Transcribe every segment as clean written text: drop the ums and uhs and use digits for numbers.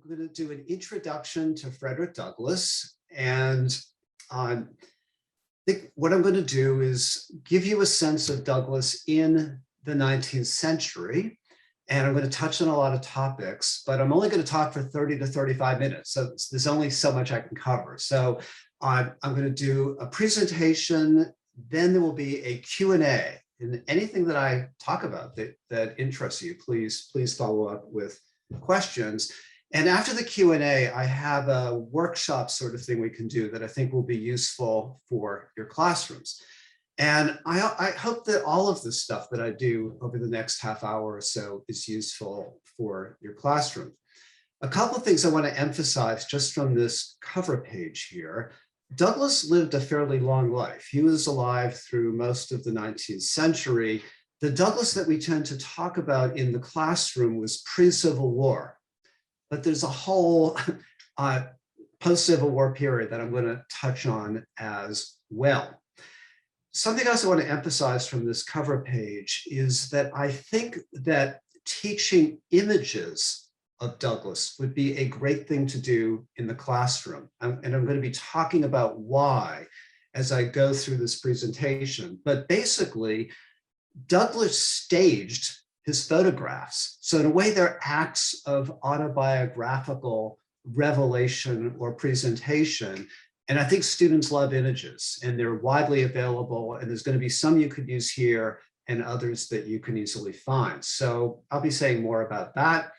I'm going to do an introduction to Frederick Douglass. And I think what I'm going to do is give you a sense of Douglass in the 19th century. And I'm going to touch on a lot of topics, but I'm only going to talk for 30 to 35 minutes. So there's only so much I can cover. So I'm going to do a presentation, then there will be a Q&A. And anything that I talk about that interests you, please follow up with questions. And after the Q&A, I have a workshop sort of thing we can do that I think will be useful for your classrooms. And I hope that all of the stuff that I do over the next half hour or so is useful for your classroom. A couple of things I want to emphasize just from this cover page here. Douglass lived a fairly long life. He was alive through most of the 19th century. The Douglass that we tend to talk about in the classroom was pre-Civil War, but there's a whole post-Civil War period that I'm going to touch on as well. Something else I want to emphasize from this cover page is that I think that teaching images of Douglass would be a great thing to do in the classroom. And I'm going to be talking about why as I go through this presentation. But basically, Douglass staged his photographs. So in a way, they're acts of autobiographical revelation or presentation. And I think students love images and they're widely available. And there's going to be some you could use here and others that you can easily find. So I'll be saying more about that.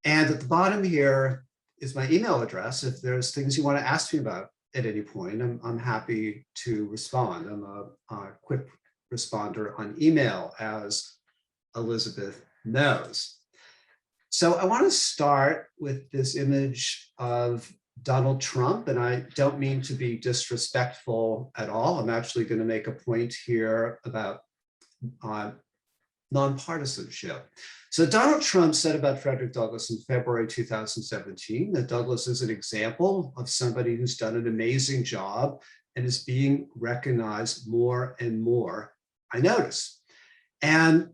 And at the bottom here is my email address. If there's things you want to ask me about at any point, I'm happy to respond. I'm a quick responder on email, as Elizabeth knows. So I want to start with this image of Donald Trump, and I don't mean to be disrespectful at all. I'm actually going to make a point here about nonpartisanship. So Donald Trump said about Frederick Douglass in February 2017 that Douglass is an example of somebody who's done an amazing job and is being recognized more and more, I notice. And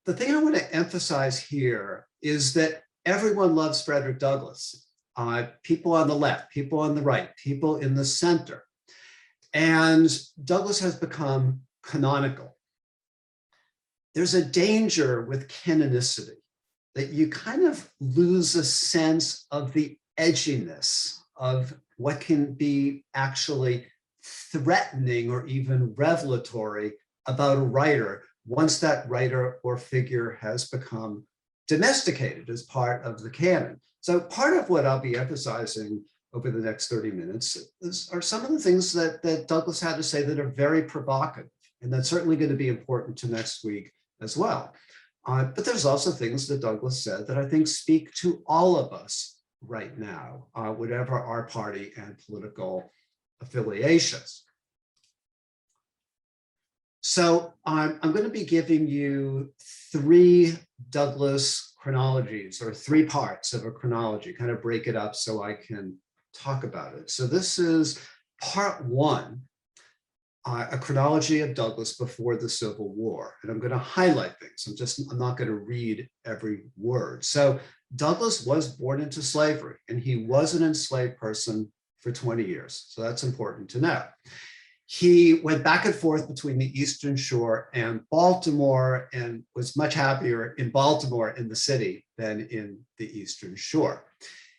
the thing I want to emphasize here is that everyone loves Frederick Douglass. People on the left, people on the right, people in the center. And Douglass has become canonical. There's a danger with canonicity that you kind of lose a sense of the edginess of what can be actually threatening or even revelatory about a writer once that writer or figure has become domesticated as part of the canon. So part of what I'll be emphasizing over the next 30 minutes are some of the things that Douglass had to say that are very provocative. And that's certainly going to be important to next week as well. But there's also things that Douglass said that I think speak to all of us right now, whatever our party and political affiliations. So I'm going to be giving you three Douglass chronologies, or three parts of a chronology, kind of break it up so I can talk about it. So this is part one, a chronology of Douglass before the Civil War. And I'm going to highlight things. I'm not going to read every word. So Douglass was born into slavery, and he was an enslaved person for 20 years. So that's important to know. He went back and forth between the Eastern Shore and Baltimore and was much happier in Baltimore in the city than in the Eastern Shore.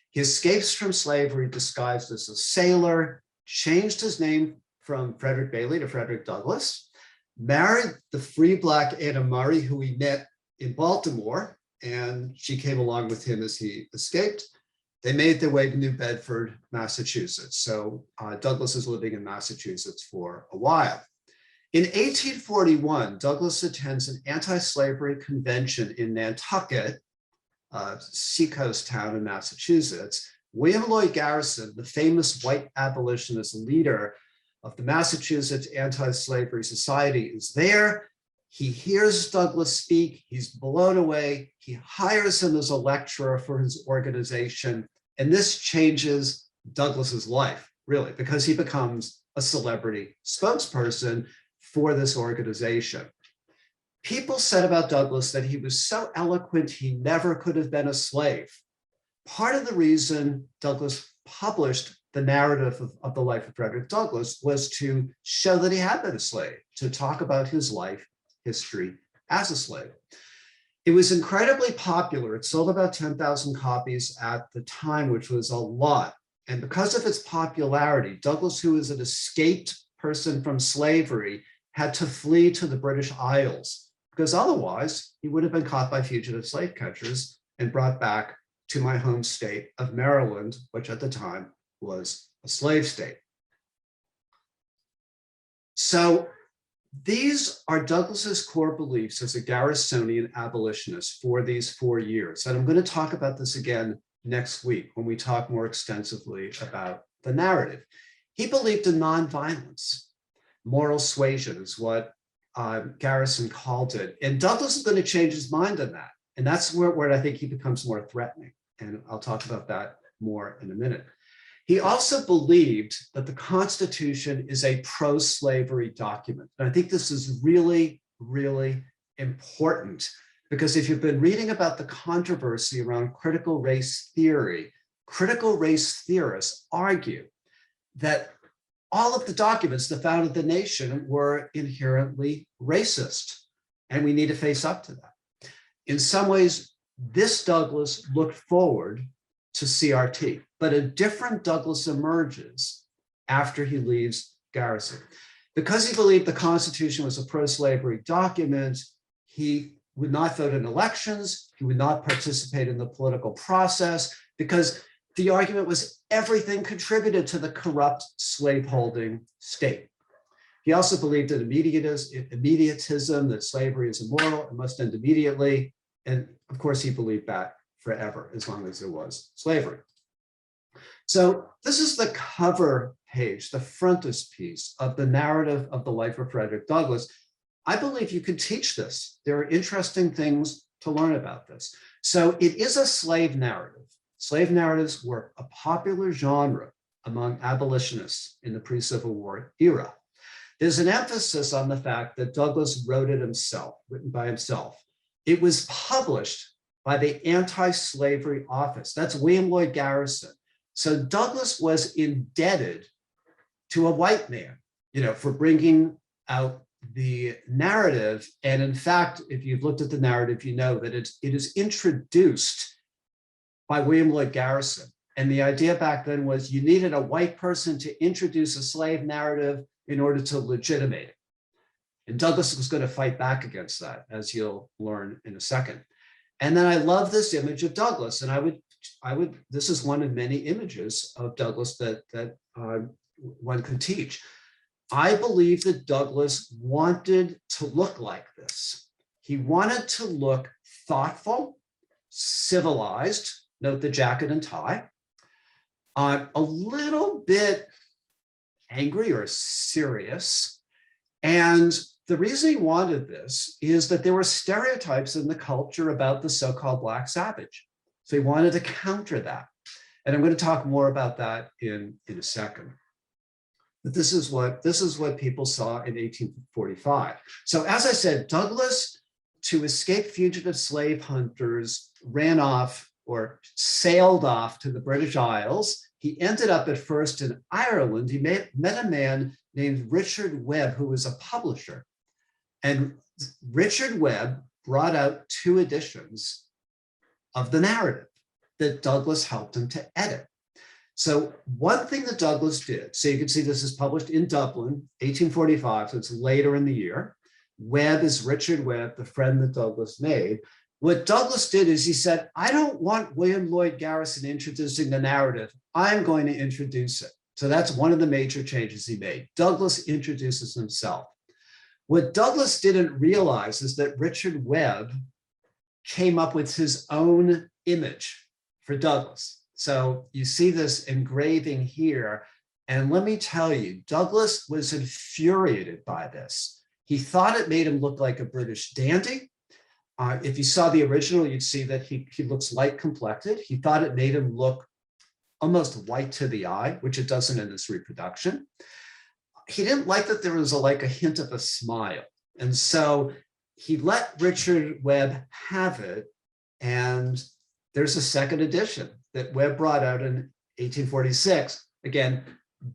He escapes from slavery disguised as a sailor, changed his name from Frederick Bailey to Frederick Douglass, married the free Black Anna Murray, who he met in Baltimore, and she came along with him as he escaped. They made their way to New Bedford, Massachusetts. So Douglass is living in Massachusetts for a while. In 1841, Douglass attends an anti-slavery convention in Nantucket, a seacoast town in Massachusetts. William Lloyd Garrison, the famous white abolitionist leader of the Massachusetts Anti-Slavery Society, is there. He hears Douglass speak. He's blown away. He hires him as a lecturer for his organization. And this changes Douglass's life, really, because he becomes a celebrity spokesperson for this organization. People said about Douglass that he was so eloquent, he never could have been a slave. part of the reason Douglass published the narrative of the life of Frederick Douglass was to show that he had been a slave, to talk about his life history as a slave. It was incredibly popular. It sold about 10,000 copies at the time, which was a lot. And because of its popularity, Douglass, who was an escaped person from slavery, had to flee to the British Isles, because otherwise he would have been caught by fugitive slave catchers and brought back to my home state of Maryland, which at the time was a slave state. So these are Douglass's core beliefs as a Garrisonian abolitionist for these 4 years. And I'm going to talk about this again next week when we talk more extensively about the narrative. He believed in nonviolence. Moral suasion is what Garrison called it. And Douglass is going to change his mind on that. And that's where I think he becomes more threatening. And I'll talk about that more in a minute. He also believed that the Constitution is a pro-slavery document. And I think this is really, really important, because if you've been reading about the controversy around critical race theory, critical race theorists argue that all of the documents that founded the nation were inherently racist, and we need to face up to that. In some ways, this Douglass looked forward to CRT, but a different Douglass emerges after he leaves Garrison. Because he believed the Constitution was a pro-slavery document, he would not vote in elections, he would not participate in the political process, because the argument was everything contributed to the corrupt slaveholding state. He also believed in immediatism, that slavery is immoral and must end immediately. And of course, he believed that forever, as long as there was slavery. So this is the cover page, the frontispiece of the narrative of the life of Frederick Douglass. I believe you could teach this. There are interesting things to learn about this. So it is a slave narrative. Slave narratives were a popular genre among abolitionists in the pre-Civil War era. There's an emphasis on the fact that Douglass wrote it himself, written by himself. It was published by the Anti-Slavery Office. That's William Lloyd Garrison. So Douglass was indebted to a white man, for bringing out the narrative. And in fact, if you've looked at the narrative, you know that it is introduced by William Lloyd Garrison. And the idea back then was you needed a white person to introduce a slave narrative in order to legitimate it. And Douglass was going to fight back against that, as you'll learn in a second. And then I love this image of Douglass. And I would, this is one of many images of Douglass that one could teach. I believe that Douglass wanted to look like this. He wanted to look thoughtful, civilized, note the jacket and tie, a little bit angry or serious. And the reason he wanted this is that there were stereotypes in the culture about the so-called Black savage. So he wanted to counter that. And I'm going to talk more about that in a second. But this is what people saw in 1845. So as I said, Douglass, to escape fugitive slave hunters, ran off or sailed off to the British Isles. He ended up at first in Ireland. He met a man named Richard Webb, who was a publisher. And Richard Webb brought out 2 editions of the narrative that Douglass helped him to edit. So one thing that Douglass did, so you can see this is published in Dublin, 1845, so it's later in the year. Webb is Richard Webb, the friend that Douglass made. What Douglass did is he said, I don't want William Lloyd Garrison introducing the narrative. I'm going to introduce it. So that's one of the major changes he made. Douglass introduces himself. What Douglass didn't realize is that Richard Webb came up with his own image for Douglass. So you see this engraving here. And let me tell you, Douglass was infuriated by this. He thought it made him look like a British dandy. If you saw the original, you'd see that he looks light complected. He thought it made him look almost white to the eye, which it doesn't in this reproduction. He didn't like that there was a hint of a smile. And so he let Richard Webb have it. And there's a second edition that Webb brought out in 1846. Again,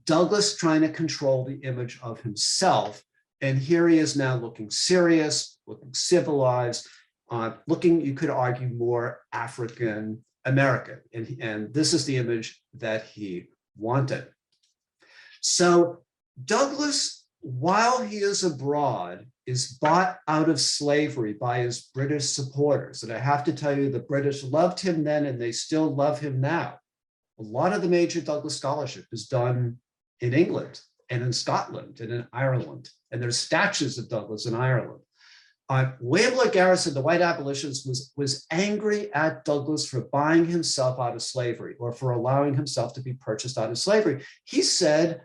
Douglass trying to control the image of himself. And here he is now looking serious, looking civilized, looking, you could argue, more African American. And this is the image that he wanted. So Douglass, while he is abroad, is bought out of slavery by his British supporters. And I have to tell you, the British loved him then and they still love him now. A lot of the major Douglass scholarship is done in England and in Scotland and in Ireland. And there's statues of Douglass in Ireland. William Lloyd Garrison, the white abolitionist, was angry at Douglass for buying himself out of slavery or for allowing himself to be purchased out of slavery. He said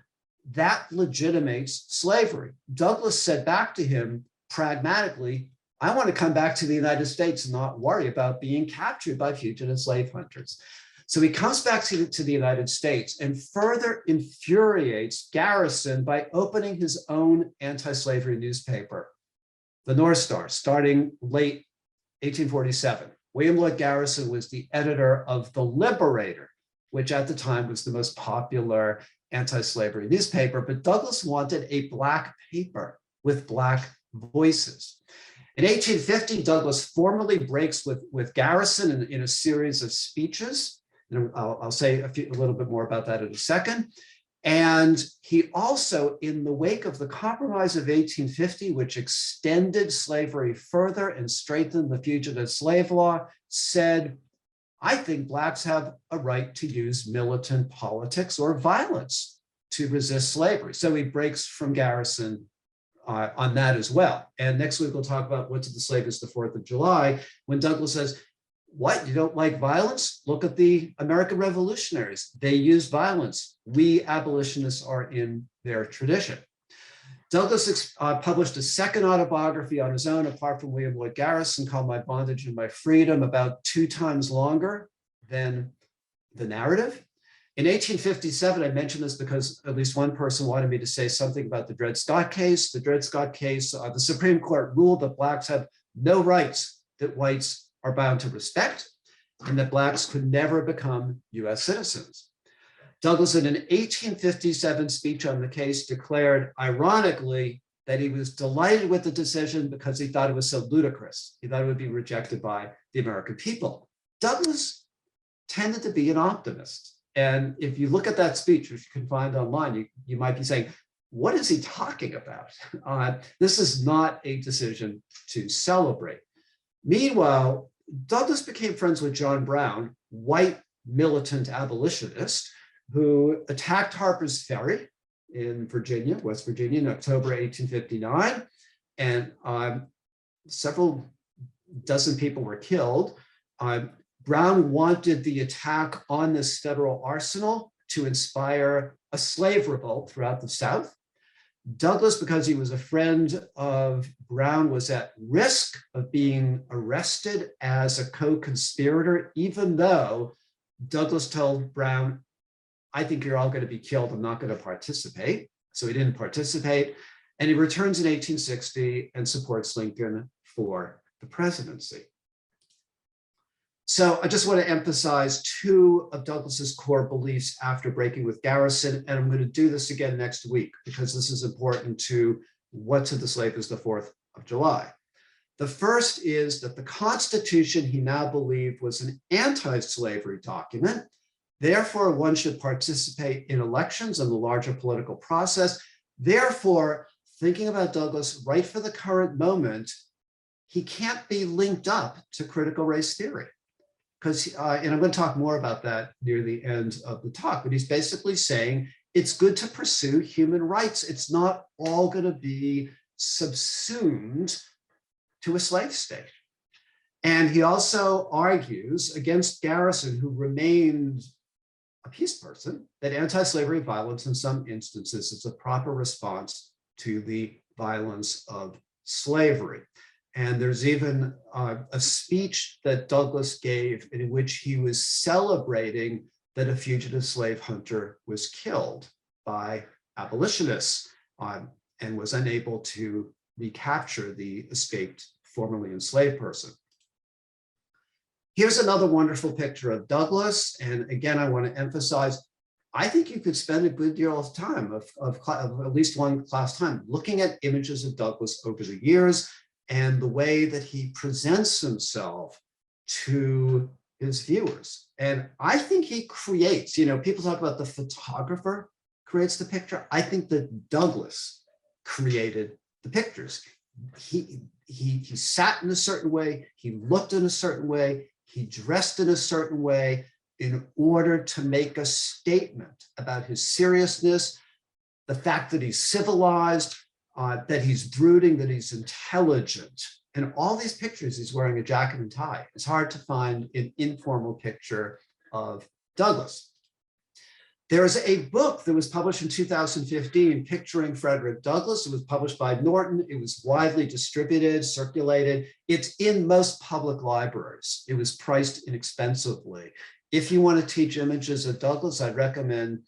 that legitimates slavery. Douglass said back to him pragmatically, I want to come back to the United States and not worry about being captured by fugitive slave hunters. So he comes back to the United States and further infuriates Garrison by opening his own anti-slavery newspaper, the North Star, starting late 1847. William Lloyd Garrison was the editor of The Liberator, which at the time was the most popular anti-slavery newspaper, but Douglass wanted a Black paper with Black voices. In 1850, Douglass formally breaks with Garrison in a series of speeches. And I'll say a little bit more about that in a second. And he also, in the wake of the Compromise of 1850, which extended slavery further and strengthened the fugitive slave law, said, I think Blacks have a right to use militant politics or violence to resist slavery. So he breaks from Garrison on that as well. And next week, we'll talk about what's the slave is the 4th of July, when Douglass says, what, you don't like violence? Look at the American revolutionaries. They use violence. We abolitionists are in their tradition. Douglass published a second autobiography on his own, apart from William Lloyd Garrison, called My Bondage and My Freedom, about 2 times longer than the narrative. In 1857, I mentioned this because at least one person wanted me to say something about the Dred Scott case. The Dred Scott case, the Supreme Court ruled that Blacks have no rights that whites are bound to respect, and that Blacks could never become US citizens. Douglass, in an 1857 speech on the case, declared, ironically, that he was delighted with the decision because he thought it was so ludicrous. He thought it would be rejected by the American people. Douglass tended to be an optimist. And if you look at that speech, which you can find online, you might be saying, what is he talking about? This is not a decision to celebrate. Meanwhile, Douglass became friends with John Brown, white militant abolitionist, who attacked Harper's Ferry in Virginia, West Virginia, in October 1859. And several dozen people were killed. Brown wanted the attack on this federal arsenal to inspire a slave revolt throughout the South. Douglass, because he was a friend of Brown, was at risk of being arrested as a co-conspirator, even though Douglass told Brown, I think you're all going to be killed. I'm not going to participate. So he didn't participate. And he returns in 1860 and supports Lincoln for the presidency. So I just want to emphasize 2 of Douglass's core beliefs after breaking with Garrison, and I'm going to do this again next week because this is important to what to the slave is the 4th of July. The first is that the Constitution he now believed was an anti-slavery document. Therefore, one should participate in elections and the larger political process. Therefore, thinking about Douglass right for the current moment, he can't be linked up to critical race theory. Because, and I'm going to talk more about that near the end of the talk, but he's basically saying it's good to pursue human rights. It's not all going to be subsumed to a slave state. And he also argues against Garrison, who remained a peace person, that anti-slavery violence in some instances is a proper response to the violence of slavery. And there's even a speech that Douglass gave in which he was celebrating that a fugitive slave hunter was killed by abolitionists and was unable to recapture the escaped formerly enslaved person. Here's another wonderful picture of Douglass. And again, I want to emphasize, I think you could spend a good deal of time, of at least one class time, looking at images of Douglass over the years and the way that he presents himself to his viewers. And I think he creates, people talk about the photographer creates the picture. I think that Douglass created the pictures. He sat in a certain way, he looked in a certain way, he dressed in a certain way in order to make a statement about his seriousness, the fact that he's civilized, that he's brooding, that he's intelligent. And all these pictures, he's wearing a jacket and tie. It's hard to find an informal picture of Douglass. There's a book that was published in 2015, Picturing Frederick Douglass. It was published by Norton. It was widely distributed, circulated. It's in most public libraries. It was priced inexpensively. If you want to teach images of Douglass, I'd recommend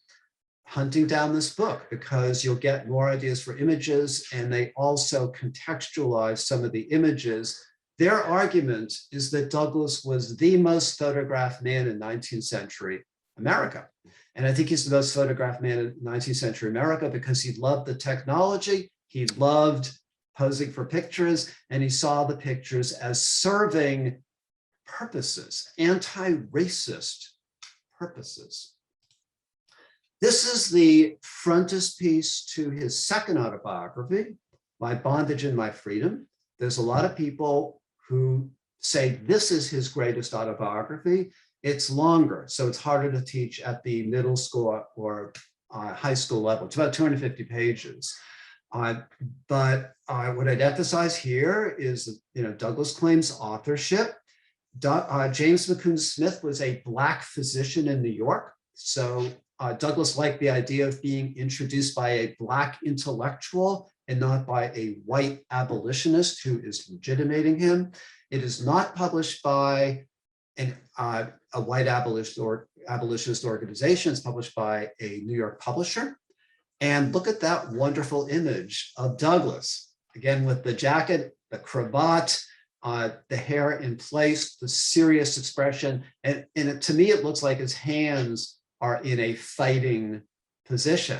hunting down this book because you'll get more ideas for images, and they also contextualize some of the images. Their argument is that Douglass was the most photographed man in 19th century America. And I think he's the most photographed man in 19th century America because he loved the technology, he loved posing for pictures, and he saw the pictures as serving purposes, anti-racist purposes. This is the frontispiece to his second autobiography, My Bondage and My Freedom. There's a lot of people who say this is his greatest autobiography. It's longer, so it's harder to teach at the middle school or high school level. It's about 250 pages. But what I'd emphasize here is, Douglass claims authorship. James McCune Smith was a Black physician in New York. So Douglass liked the idea of being introduced by a Black intellectual and not by a white abolitionist who is legitimating him. It is not published by a white abolitionist organization. It's published by a New York publisher. And look at that wonderful image of Douglass, again, with the jacket, the cravat, the hair in place, the serious expression. And to me, it looks like his hands are in a fighting position.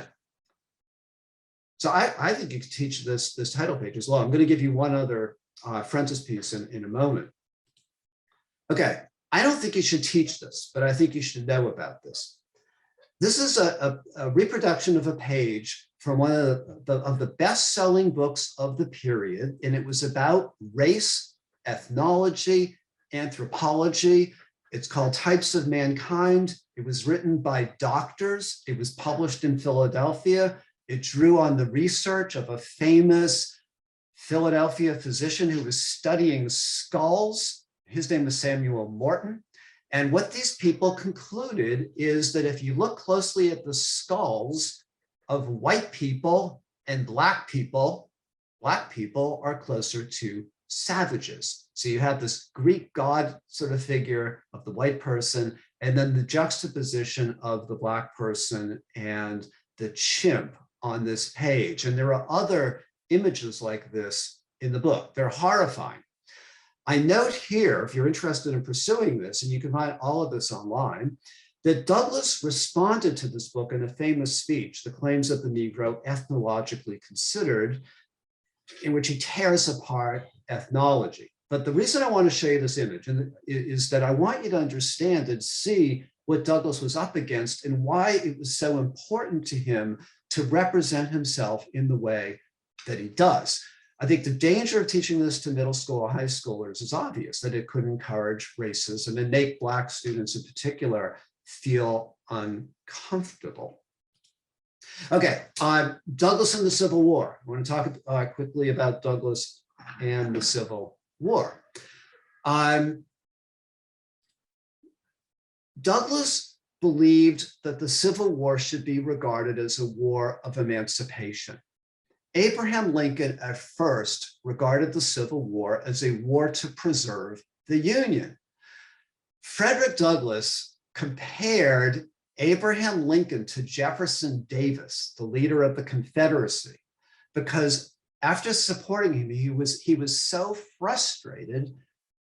So I think you could teach this title page as well. I'm going to give you one other frontispiece in a moment. Okay, I don't think you should teach this, but I think you should know about this. This is a reproduction of a page from one of the best-selling books of the period, and it was about race, ethnology, anthropology. It's called Types of Mankind. It was written by doctors. It was published in Philadelphia. It drew on the research of a famous Philadelphia physician who was studying skulls. His name was Samuel Morton. And what these people concluded is that if you look closely at the skulls of white people and Black people are closer to savages. So you have this Greek god sort of figure of the white person, and then the juxtaposition of the Black person and the chimp on this page. And there are other images like this in the book. They're horrifying. I note here, if you're interested in pursuing this, and you can find all of this online, that Douglass responded to this book in a famous speech, The Claims of the Negro Ethnologically Considered, in which he tears apart ethnology. But the reason I want to show you this image is that I want you to understand and see what Douglass was up against and why it was so important to him to represent himself in the way that he does. I think the danger of teaching this to middle school or high schoolers is obvious, that it could encourage racism and make Black students in particular feel uncomfortable. Okay, Douglass and the Civil War. I want to talk quickly about Douglass and the Civil War. Douglass believed that the Civil War should be regarded as a war of emancipation. Abraham Lincoln at first regarded the Civil War as a war to preserve the Union. Frederick Douglass compared Abraham Lincoln to Jefferson Davis, the leader of the Confederacy, because after supporting him, he was so frustrated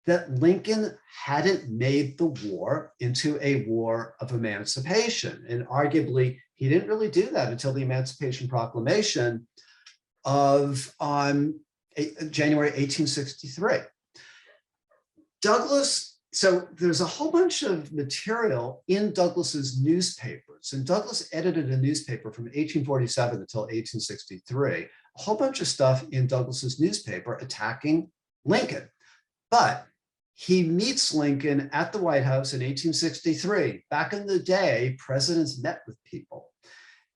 that Lincoln hadn't made the war into a war of emancipation. And arguably, he didn't really do that until the Emancipation Proclamation of January 1863. Douglass, so there's a whole bunch of material in Douglass's newspapers, and Douglass edited a newspaper from 1847 until 1863, a whole bunch of stuff in Douglass's newspaper attacking Lincoln. But he meets Lincoln at the White House in 1863. Back in the day, presidents met with people.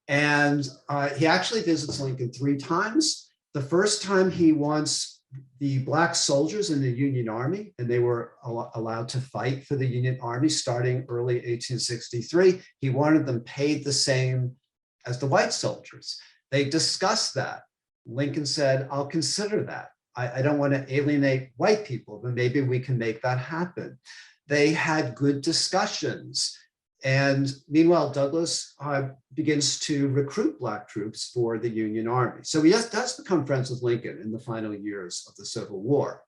And he actually visits Lincoln 3 times. The first time he wants the Black soldiers in the Union Army, and they were allowed to fight for the Union Army starting early 1863. He wanted them paid the same as the white soldiers. They discussed that. Lincoln said, I'll consider that. I don't want to alienate white people, but maybe we can make that happen. They had good discussions. And meanwhile, Douglass begins to recruit Black troops for the Union Army. So he does become friends with Lincoln in the final years of the Civil War.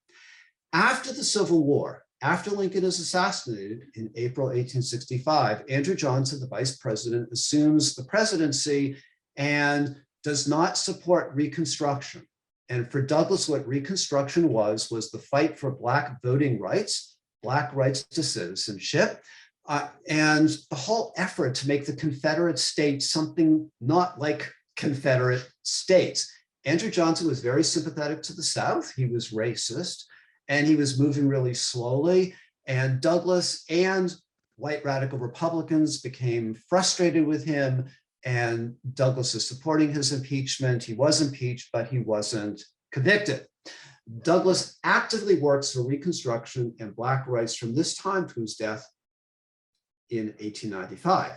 After the Civil War, after Lincoln is assassinated in April 1865, Andrew Johnson, the vice president, assumes the presidency and does not support Reconstruction. And for Douglass, what Reconstruction was the fight for Black voting rights, Black rights to citizenship, and the whole effort to make the Confederate States something not like Confederate states. Andrew Johnson was very sympathetic to the South. He was racist, and he was moving really slowly. And Douglass and white radical Republicans became frustrated with him, and Douglass is supporting his impeachment. He was impeached, but he wasn't convicted. Douglass actively works for Reconstruction and Black rights from this time to his death in 1895.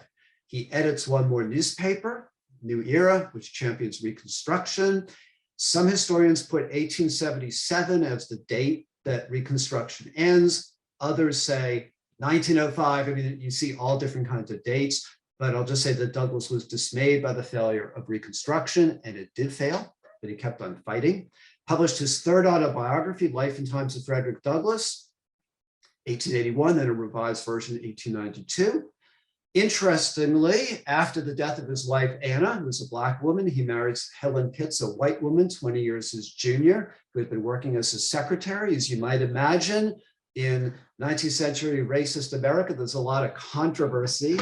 He edits one more newspaper, New Era, which champions Reconstruction. Some historians put 1877 as the date that Reconstruction ends. Others say 1905. I mean, you see all different kinds of dates, but I'll just say that Douglass was dismayed by the failure of Reconstruction, and it did fail, but he kept on fighting. Published his third autobiography, Life and Times of Frederick Douglass, 1881, then a revised version in 1892. Interestingly, after the death of his wife, Anna, who was a Black woman, he marries Helen Pitts, a white woman, 20 years his junior, who had been working as his secretary. As you might imagine, in 19th century racist America, there's a lot of controversy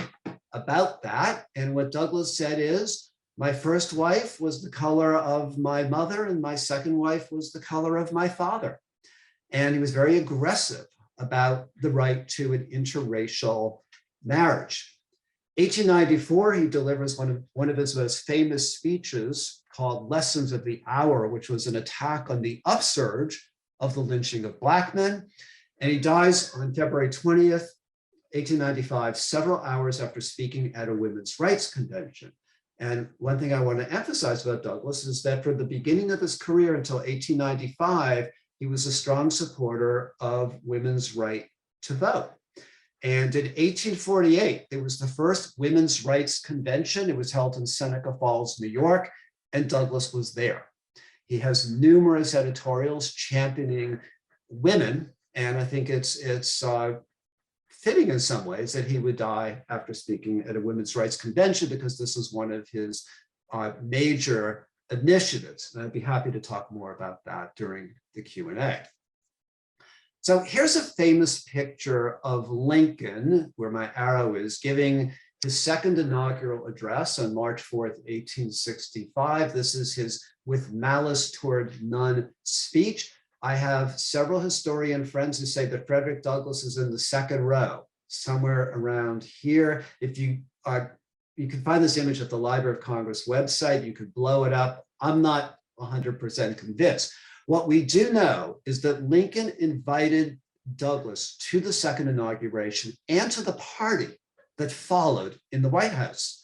about that. And what Douglass said is, my first wife was the color of my mother, and my second wife was the color of my father. And he was very aggressive about the right to an interracial marriage. 1894, he delivers one of his most famous speeches called Lessons of the Hour, which was an attack on the upsurge of the lynching of Black men. And he dies on February 20th, 1895, several hours after speaking at a women's rights convention. And one thing I want to emphasize about Douglass is that for the beginning of his career until 1895, he was a strong supporter of women's right to vote. And in 1848, there was the first women's rights convention. It was held in Seneca Falls, New York, and Douglass was there. He has numerous editorials championing women, and I think it's fitting in some ways that he would die after speaking at a women's rights convention, because this is one of his major initiatives. And I'd be happy to talk more about that during the Q&A. So here's a famous picture of Lincoln, where my arrow is, giving his second inaugural address on March 4th, 1865. This is his "With Malice Toward None" speech. I have several historian friends who say that Frederick Douglass is in the second row, somewhere around here. If you can find this image at the Library of Congress website, you could blow it up. I'm not 100% convinced. What we do know is that Lincoln invited Douglass to the second inauguration and to the party that followed in the White House.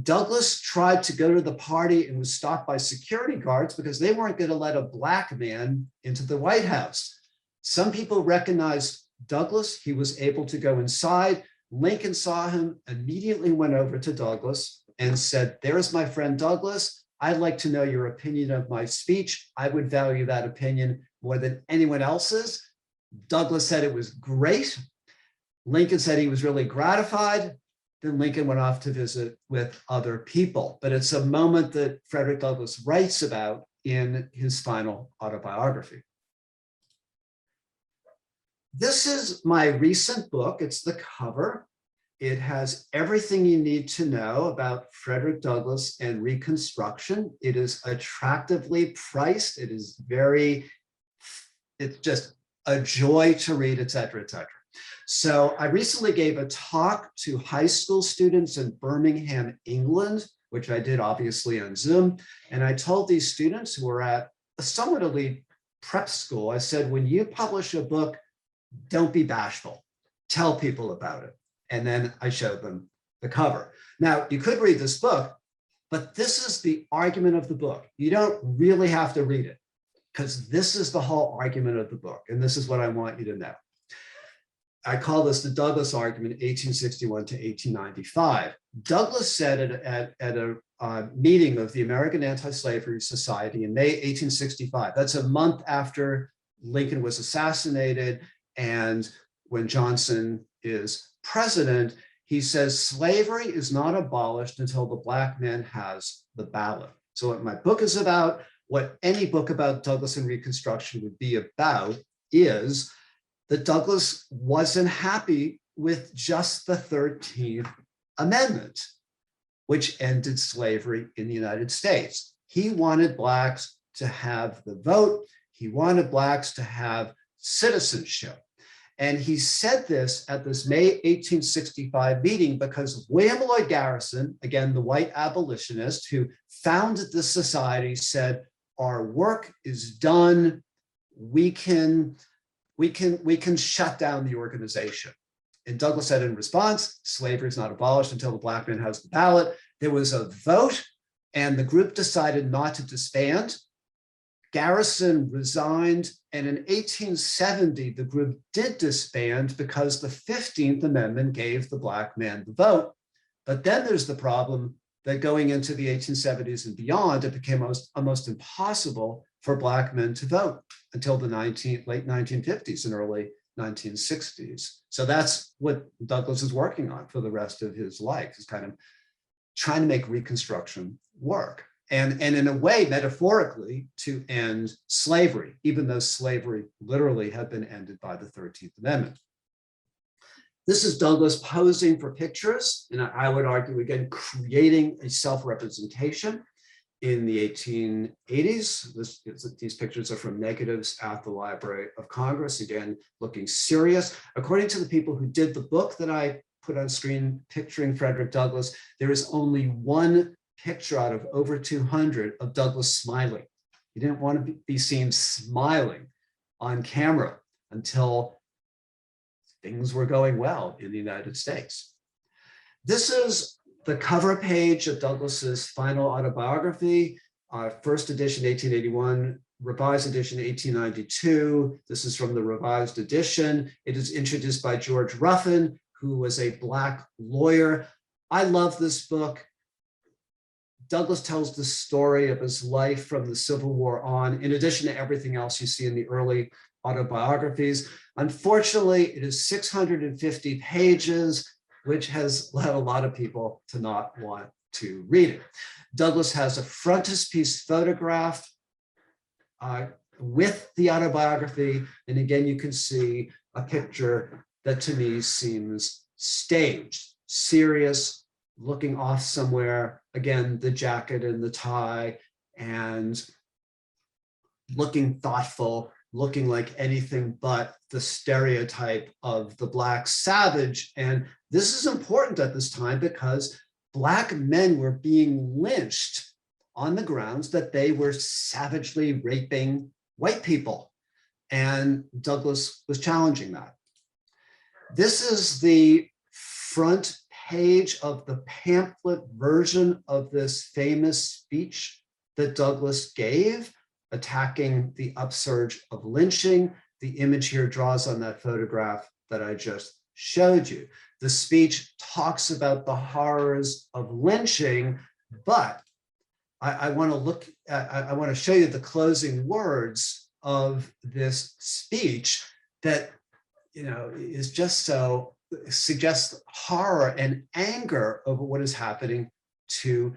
Douglass tried to go to the party and was stopped by security guards because they weren't going to let a Black man into the White House. Some people recognized Douglass. He was able to go inside. Lincoln saw him, immediately went over to Douglass and said, "There's my friend Douglass. I'd like to know your opinion of my speech. I would value that opinion more than anyone else's. Douglass said it was great. Lincoln said he was really gratified. Then Lincoln went off to visit with other people. But it's a moment that Frederick Douglass writes about in his final autobiography. This is my recent book. It's the cover. It has everything you need to know about Frederick Douglass and Reconstruction. It is attractively priced. It's just a joy to read, et cetera, et cetera. So I recently gave a talk to high school students in Birmingham, England, which I did obviously on Zoom. And I told these students who were at a somewhat elite prep school, I said, when you publish a book, don't be bashful. Tell people about it. And then I showed them the cover. Now, you could read this book, but this is the argument of the book. You don't really have to read it, because this is the whole argument of the book. And this is what I want you to know. I call this the Douglass argument, 1861 to 1895. Douglass said at a meeting of the American Anti-Slavery Society in May 1865, that's a month after Lincoln was assassinated and when Johnson is president, he says, slavery is not abolished until the Black man has the ballot. So what my book is about, what any book about Douglass and Reconstruction would be about, is that Douglass wasn't happy with just the 13th Amendment, which ended slavery in the United States. He wanted Blacks to have the vote. He wanted Blacks to have citizenship. And he said this at this May 1865 meeting because William Lloyd Garrison, again, the white abolitionist who founded this society, said, our work is done. We can shut down the organization. And Douglass said in response, slavery is not abolished until the Black man has the ballot. There was a vote and the group decided not to disband. Garrison resigned, and in 1870, the group did disband because the 15th Amendment gave the Black man the vote. But then there's the problem that going into the 1870s and beyond, it became almost impossible for Black men to vote until the late 1950s and early 1960s. So that's what Douglass is working on for the rest of his life, is kind of trying to make Reconstruction work. And in a way, metaphorically, to end slavery, even though slavery literally had been ended by the 13th Amendment. This is Douglass posing for pictures, and I would argue, again, creating a self-representation in the 1880s. These pictures are from negatives at the Library of Congress, again, looking serious. According to the people who did the book that I put on screen, Picturing Frederick Douglass, there is only one picture out of over 200 of Douglass smiling. He didn't want to be seen smiling on camera until things were going well in the United States. This is the cover page of Douglass's final autobiography, first edition 1881, revised edition 1892. This is from the revised edition. It is introduced by George Ruffin, who was a Black lawyer. I love this book. Douglass tells the story of his life from the Civil War on, in addition to everything else you see in the early autobiographies. Unfortunately, it is 650 pages, which has led a lot of people to not want to read it. Douglass has a frontispiece photograph with the autobiography. And again, you can see a picture that to me seems staged, serious, looking off somewhere, again, the jacket and the tie, and looking thoughtful, looking like anything but the stereotype of the Black savage. And this is important at this time because Black men were being lynched on the grounds that they were savagely raping white people. And Douglass was challenging that. This is the front page of the pamphlet version of this famous speech that Douglass gave, attacking the upsurge of lynching. The image here draws on that photograph that I just showed you. The speech talks about the horrors of lynching, but I want to show you the closing words of this speech, that, is just so, suggests horror and anger over what is happening to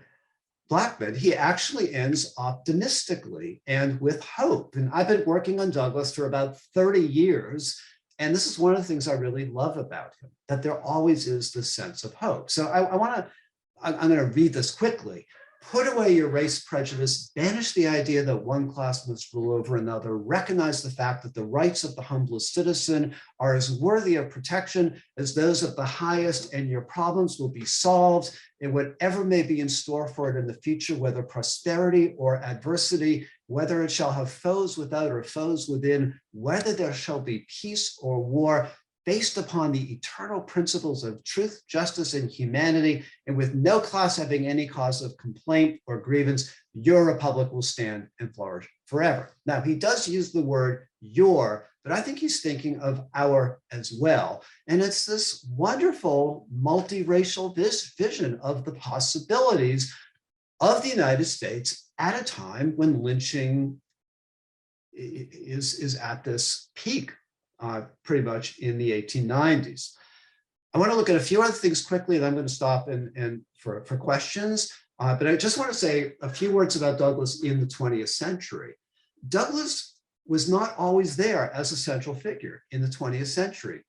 Black men. He actually ends optimistically and with hope. And I've been working on Douglass for about 30 years. And this is one of the things I really love about him, that there always is this sense of hope. So I'm going to read this quickly. Put away your race prejudice, banish the idea that one class must rule over another, recognize the fact that the rights of the humblest citizen are as worthy of protection as those of the highest, and your problems will be solved in whatever may be in store for it in the future, whether prosperity or adversity, whether it shall have foes without or foes within, whether there shall be peace or war, based upon the eternal principles of truth, justice, and humanity, and with no class having any cause of complaint or grievance, your republic will stand and flourish forever. Now, he does use the word your, but I think he's thinking of our as well. And it's this wonderful multiracial vision of the possibilities of the United States at a time when lynching is at this peak. Pretty much in the 1890s. I want to look at a few other things quickly, and I'm going to stop and for questions. But I just want to say a few words about Douglass in the 20th century. Douglass was not always there as a central figure in the 20th century.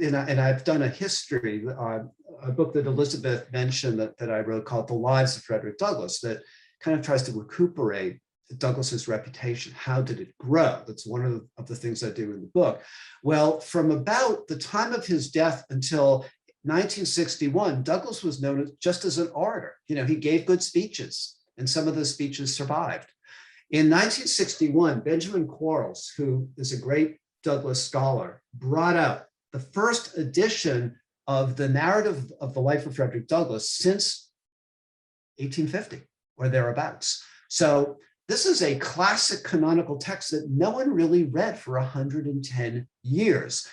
And I've done a history, a book that Elizabeth mentioned that I wrote called The Lives of Frederick Douglass, that kind of tries to recuperate Douglass's reputation. How did it grow? That's one of the things I do in the book. Well, from about the time of his death until 1961, Douglass was known just as an orator. He gave good speeches, and some of those speeches survived. In 1961, Benjamin Quarles, who is a great Douglass scholar, brought out the first edition of the narrative of the life of Frederick Douglass since 1850 or thereabouts. So this is a classic canonical text that no one really read for 110 years.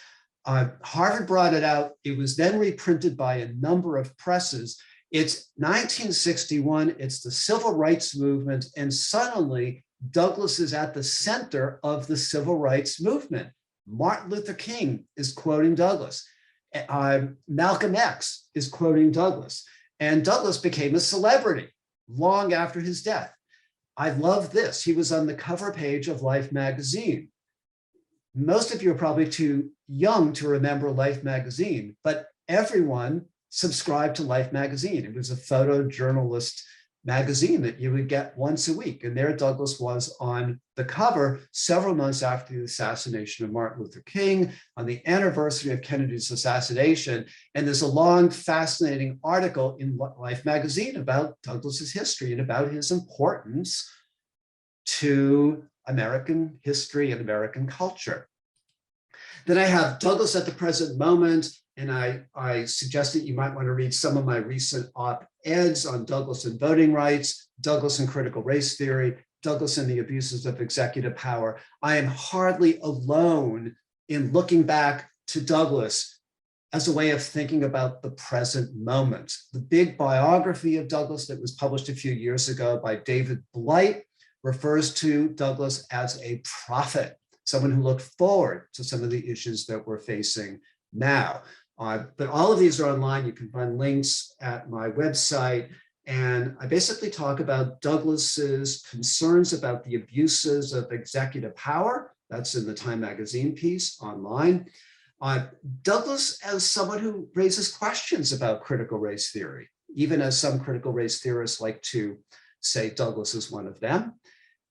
Harvard brought it out. It was then reprinted by a number of presses. It's 1961. It's the civil rights movement. And suddenly, Douglass is at the center of the civil rights movement. Martin Luther King is quoting Douglass. Malcolm X is quoting Douglass. And Douglass became a celebrity long after his death. I love this. He was on the cover page of Life magazine. Most of you are probably too young to remember Life magazine, but everyone subscribed to Life magazine. It was a photojournalist magazine that you would get once a week. And there Douglass was on the cover several months after the assassination of Martin Luther King, on the anniversary of Kennedy's assassination. And there's a long, fascinating article in Life magazine about Douglass's history and about his importance to American history and American culture. Then I have Douglass at the present moment, and I suggest that you might want to read some of my recent op-eds on Douglass and voting rights, Douglass and critical race theory, Douglass and the abuses of executive power. I am hardly alone in looking back to Douglass as a way of thinking about the present moment. The big biography of Douglass that was published a few years ago by David Blight refers to Douglass as a prophet, someone who looked forward to some of the issues that we're facing now. But all of these are online. You can find links at my website. And I basically talk about Douglass's concerns about the abuses of executive power. That's in the Time magazine piece online. Douglass as someone who raises questions about critical race theory, even as some critical race theorists like to say Douglass is one of them.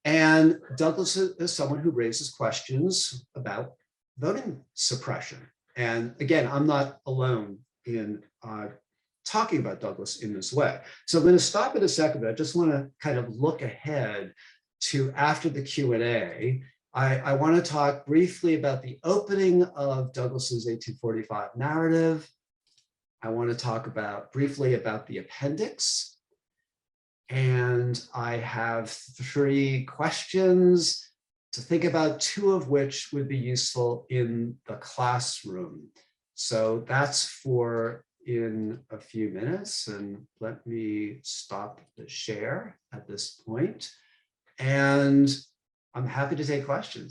And Douglass is someone who raises questions about voting suppression. And again, I'm not alone in talking about Douglass in this way. So I'm going to stop in a second, but I just want to kind of look ahead to after the Q&A. I want to talk briefly about the opening of Douglass's 1845 narrative. I want to talk briefly about the appendix. And I have 3 questions to think about, 2 of which would be useful in the classroom. So that's for in a few minutes. And let me stop the share at this point. And I'm happy to take questions.